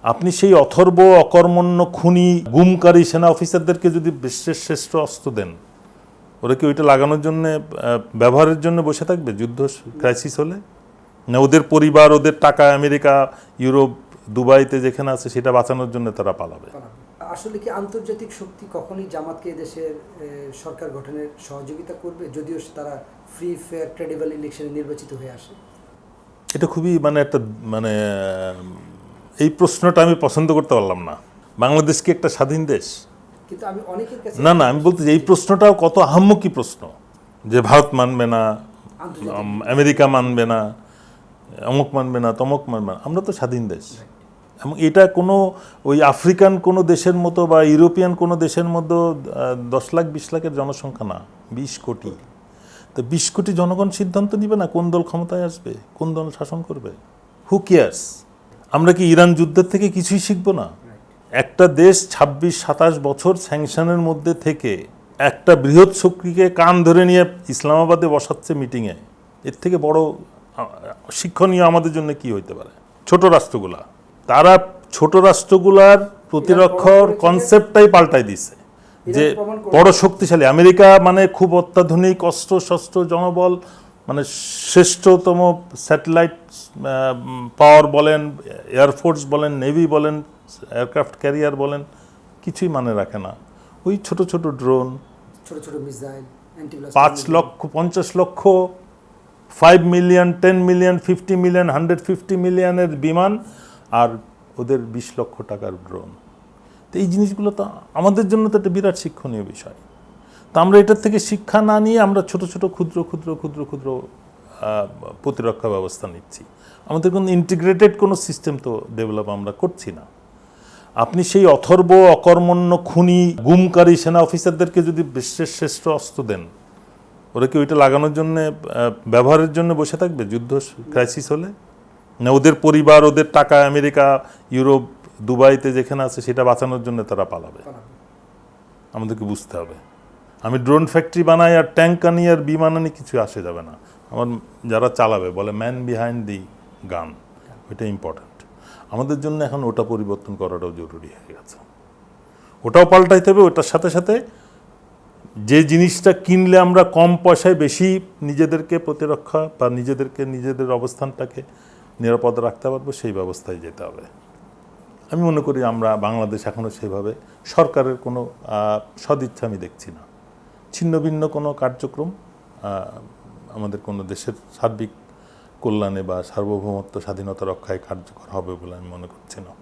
আপনি সেই অথর্ব অকর্মণ্য খুনি গুমকারী সেনা অফিসারদেরকে যদি বিশ্বের শ্রেষ্ঠ অস্ত্র দেন, ওরা কি ওইটা লাগানোর জন্য ব্যবহারের জন্য বসে থাকবে যুদ্ধ ক্রাইসিস হলে? না ওদের পরিবার, ওদের টাকা আমেরিকা, ইউরোপ, দুবাইতে যেখানে আছে সেটা বাঁচানোর জন্য তারা পালাবে? আসলে কি আন্তর্জাতিক শক্তি কখনই জামাতকে দেশের সরকার গঠনের সহযোগিতা করবে যদিও তারা ফ্রি ফেয়ার ক্রেডিবল ইলেকশনে নির্বাচিত হয়ে আসে? এটা খুবই একটা এই প্রশ্নটা আমি পছন্দ করতে পারলাম না। বাংলাদেশ কি একটা স্বাধীন দেশ? কিন্তু আমি অনেকের কাছে না, আমি বলতে এই প্রশ্নটাও কত আহাম্মকি প্রশ্ন, যে ভারত মানবে না, আমেরিকা মানবে না, অমুক মানবে না, তমুক মানবে না। আমরা তো স্বাধীন দেশ, এবং এটা কোনো ওই আফ্রিকান কোনো দেশের মতো বা ইউরোপিয়ান কোনো দেশের মধ্যে 10 লাখ 20 লাখের জনসংখ্যা না, 20 কোটি। তো 20 কোটি জনগণ সিদ্ধান্ত নিবে না কোন দল ক্ষমতায় আসবে, কোন দল শাসন করবে? Who cares? আমরা কি ইরান যুদ্ধের থেকে কিছুই শিখবো না? একটা দেশ 26-27 বছর স্যাংশনের মধ্যে থেকে একটা বৃহৎ শক্তিকে কান ধরে নিয়ে ইসলামাবাদে বসাচ্ছে মিটিংয়ে, এর থেকে বড় শিক্ষণীয় আমাদের জন্য কি হইতে পারে? ছোট রাষ্ট্রগুলা, তারা ছোট রাষ্ট্রগুলার প্রতিরক্ষার কনসেপ্টটাই পাল্টাই দিছে, যে বড় শক্তিশালী আমেরিকা মানে খুব অত্যাধুনিক অস্ত্র শস্ত্র জনবল, মানে শ্রেষ্ঠতম স্যাটেলাইট পাওয়ার বলেন, এয়ারফোর্স বলেন, নেভি বলেন, এয়ারক্রাফট ক্যারিয়ার বলেন, কিছুই মানে রাখে না। ওই ছোট ছোট ড্রোন, ছোট ছোট মিসাইল, 5 লক্ষ 50 লক্ষ 5 মিলিয়ন 10 মিলিয়ন 50 মিলিয়ন 150 মিলিয়নের বিমান, আর ওদের 20 লক্ষ টাকার ড্রোন। তো এই জিনিসগুলো তো আমাদের জন্য তো একটা বিরাট শিক্ষণীয় বিষয়। তো আমরা এটার থেকে শিক্ষা না নিয়ে আমরা ছোট ছোট ক্ষুদ্র ক্ষুদ্র ক্ষুদ্র ক্ষুদ্র প্রতিরক্ষা ব্যবস্থা নিচ্ছি। আমাদের কোনো ইন্টিগ্রেটেড কোনো সিস্টেম তো ডেভেলপ আমরা করছি না। আপনি সেই অথর্ব অকর্মণ্য খুনি গুমকারী সেনা অফিসারদেরকে যদি বিশ্বের শ্রেষ্ঠ অস্ত্র দেন, ওরা কি ওইটা লাগানোর জন্য ব্যবহারের জন্য বসে থাকবে যুদ্ধ ক্রাইসিস হলে? না ওদের পরিবার, ওদের টাকা আমেরিকা, ইউরোপ, দুবাইতে যেখানে আছে সেটা বাঁচানোর জন্য তারা পালাবে? আমাদেরকে বুঝতে হবে। আমি ড্রোন ফ্যাক্টরি বানাই আর ট্যাঙ্ক আনি আর বিমান আনি, কিছু আসে যাবে না। আমার যারা চালাবে বলে ম্যান বিহাইন্ড দি গান, ওইটা ইম্পর্ট্যান্ট। আমাদের জন্য এখন ওটা পরিবর্তন করাটাও জরুরি হয়ে গেছে। ওটাও পাল্টাইতে হবে। ওটার সাথে সাথে যে জিনিসটা কিনলে আমরা কম পয়সায় বেশি নিজেদেরকে প্রতিরক্ষা বা নিজেদের অবস্থানটাকে নিরাপদ রাখতে পারবো, সেই ব্যবস্থায় যেতে হবে। আমি মনে করি আমরা বাংলাদেশ এখনও সেভাবে সরকারের কোনো সদিচ্ছা আমি দেখছি না। ছিন্ন ভিন্ন কোনো কার্যক্রম আমাদের কোনো দেশের সার্বিক কল্যাণে বা সার্বভৌমত্ব স্বাধীনতা রক্ষায় কার্যকর হবে বলে আমি মনে করছি না।